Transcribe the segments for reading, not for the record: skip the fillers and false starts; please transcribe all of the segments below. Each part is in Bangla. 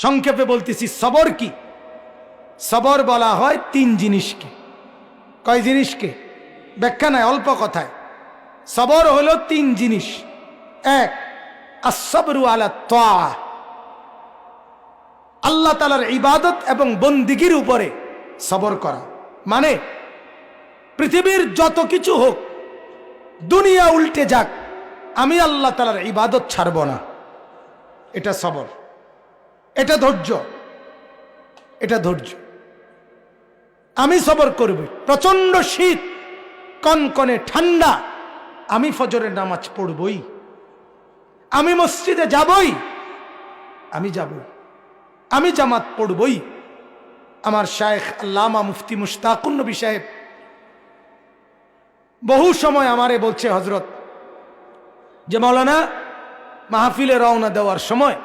সংক্ষেপে বলতেছি সবর কি। সবর বলা হয় তিন জিনিসকে। কয় জিনিসকে? ব্যাখ্যা নাই, অল্প কথায়। সবর হলো তিন জিনিস। এক, আসসাবরু আলা তাআ, আল্লাহ তাআলার ইবাদত এবং বন্দিগির উপরে সবর করা। মানে পৃথিবীর যত কিছু হোক, দুনিয়া উল্টে যাক, আমি আল্লাহ তাআলার ইবাদত ছাড়ব না। এটা সবর, এটা ধৈর্য, এটা ধৈর্য। আমি সবর করব। প্রচন্ড শীত, কনকনে ঠান্ডা, আমি ফজরের নামাজ পড়বই, আমি মসজিদে যাবই, আমি যাবই, আমি জামাত পড়বই। আমার শায়েখ আল্লামা মুফতি মুশতাকুন নবী সাহেব বহু সময় আমারে বলছে, হযরত, যে মাওলানা, মাহফিলে রওনা দেওয়ার সময়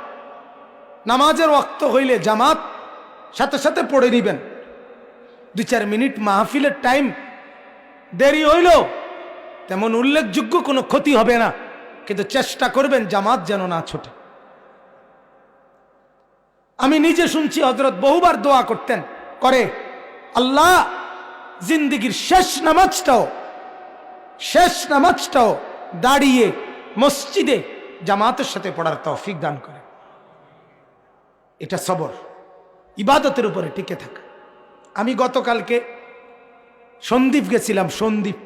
নামাজের ওয়াক্ত হইলে জামাত সাথে সাথে পড়ে নিবেন। 2-4 মিনিট মাহফিলের টাইম দেরি হইল তেমন উল্লেখযোগ্য কোনো ক্ষতি হবে না, কিন্তু চেষ্টা করবেন জামাত যেন না ছোটে। আমি নিজে শুনছি হযরত বহুবার দোয়া করতেন, করে, আল্লাহ জিন্দেগীর শেষ নামাজটাও দাঁড়িয়ে মসজিদে জামাতের সাথে পড়ার তৌফিক দান করে। এটা সবর, ইবাদতের উপরে টিকে থাকা। আমি গতকালকে সন্দ্বীপ গেছিলাম, সন্দ্বীপ,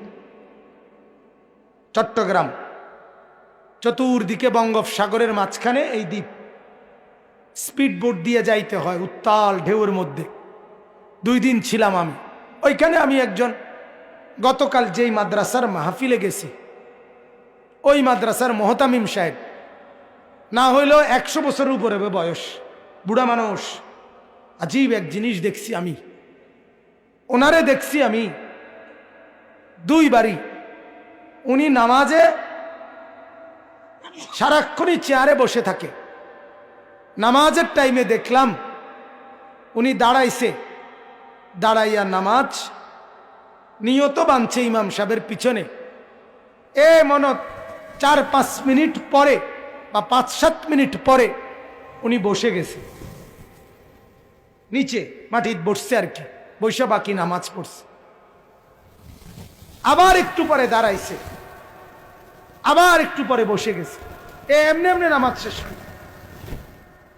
চট্টগ্রাম। চতুর্দিকে বঙ্গোপসাগরের মাঝখানে এই দ্বীপ, স্পিড বোট দিয়ে যাইতে হয় উত্তাল ঢেউয়ের মধ্যে। 2 দিন ছিলাম আমি ওইখানে। আমি একজন, গতকাল যেই মাদ্রাসার মাহফিলে গেছি, ওই মাদ্রাসার মোহতামিম সাহেব, না হইলেও 100 বছরের উপরে বয়স, বুড়া মানুষ। আজীব এক জিনিস দেখছি আমি, ওনারে দেখছি আমি 2 বারই। উনি নামাজে সারাক্ষণই চেয়ারে বসে থাকে। নামাজের টাইমে দেখলাম উনি দাঁড়াইছে, দাঁড়াইয়া নামাজ নিয়ত বাঁধছে ইমাম সাহেবের পিছনে। মনে 4-5 মিনিট পরে বা 5-7 মিনিট পরে উনি বসে গেছে, নিচে মাটিতে বসছে আর কি, বসে বাকি নামাজ পড়ছে। আবার একটু পরে দাঁড়াইছে, আবার একটু পরে বসে গেছে। এমনি এমনি নামাজ শেষ করে।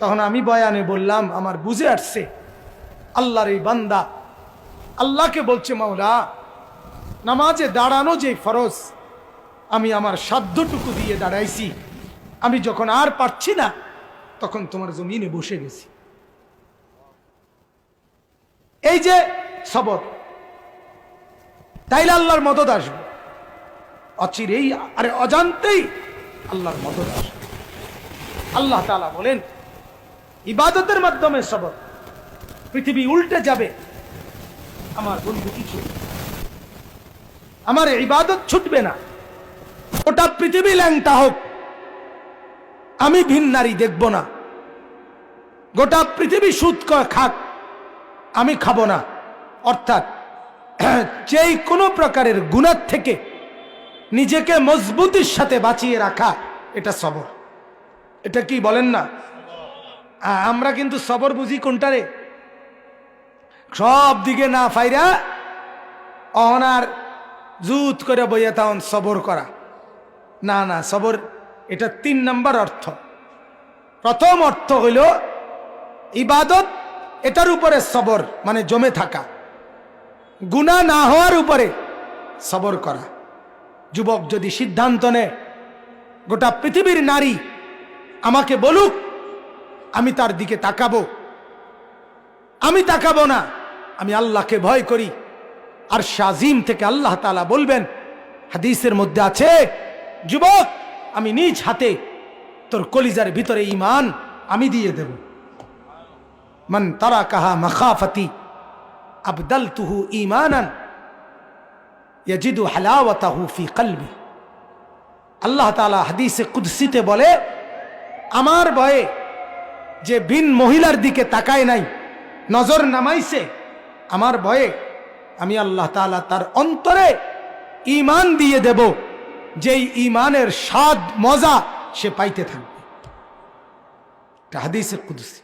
তখন আমি বয়ানে বললাম, আমার বুঝে আসছে আল্লাহর এই বান্দা আল্লাহকে বলছে, মাওলা, নামাজে দাঁড়ানো যে ফরজ, আমি আমার সাধ্যটুকু দিয়ে দাঁড়াইছি, আমি যখন আর পারছি না তখন তোমার জমিনে বসে গেছি। এই যে সবর, তাইলে আল্লাহর মদদ আসবে অচিরেই, আরে অজান্তেই আল্লাহর মদদ আসবে। আল্লাহ তাআলা বলেন, ইবাদতের মাধ্যমে সবর। পৃথিবী উল্টে যাবে, আমার বন্ধু কিছু, আমার ইবাদত ছুটবে না। ওটা পৃথিবী ল্যাংটা হোক, আমি ভিন নারী দেখব না। গোটা পৃথিবী সুদ খাক, আমি খাবো না। অর্থাৎ যেই কোনো প্রকারের গুনাহ থেকে নিজেকে মজবুতির সাথে বাঁচিয়ে রাখা, এটা সবর। এটা কি বলেন না? আমরা কিন্তু সবর বুঝি কোনটারে? সব দিকে না ফাইরা অহনার জুত করে বইয়া তাহন সবর করা। না না, সবর এটা 3 নম্বর অর্থ। প্রথম অর্থ হইল ইবাদত, এটার উপরে সবর, মানে জমে থাকা, গুনাহ না হওয়ার উপরে সবর করা। যুবক যদি সিদ্ধান্ত নেয়, গোটা পৃথিবীর নারী আমাকে বলুক, আমি তার দিকে তাকাবো, আমি তাকাবো না, আমি আল্লাহকে ভয় করি। আর শাজিম থেকে আল্লাহ তাআলা বলবেন, হাদিসের মধ্যে আছে, যুবক, আমি নিজ হাতে তোর কলিজার ভিতরে ঈমান আমি দিয়ে দেব। মান তারাকাহা মাখাফাতি আবদালতুহু ঈমানান ইয়াজিদু হালাওয়াতাহু ফি কলবি। আল্লাহ তাআলা হাদিসে কুদসিতে বলে, আমার ভয়ে যে ভিন মহিলার দিকে তাকায় নাই, নজর নামাইছে, আমার ভয়ে আমি আল্লাহ তাআলা তার অন্তরে ঈমান দিয়ে দেব, যেই ঈমানের স্বাদ মজা সে পাইতে থাকবে। এটা হাদিসে কুদসি।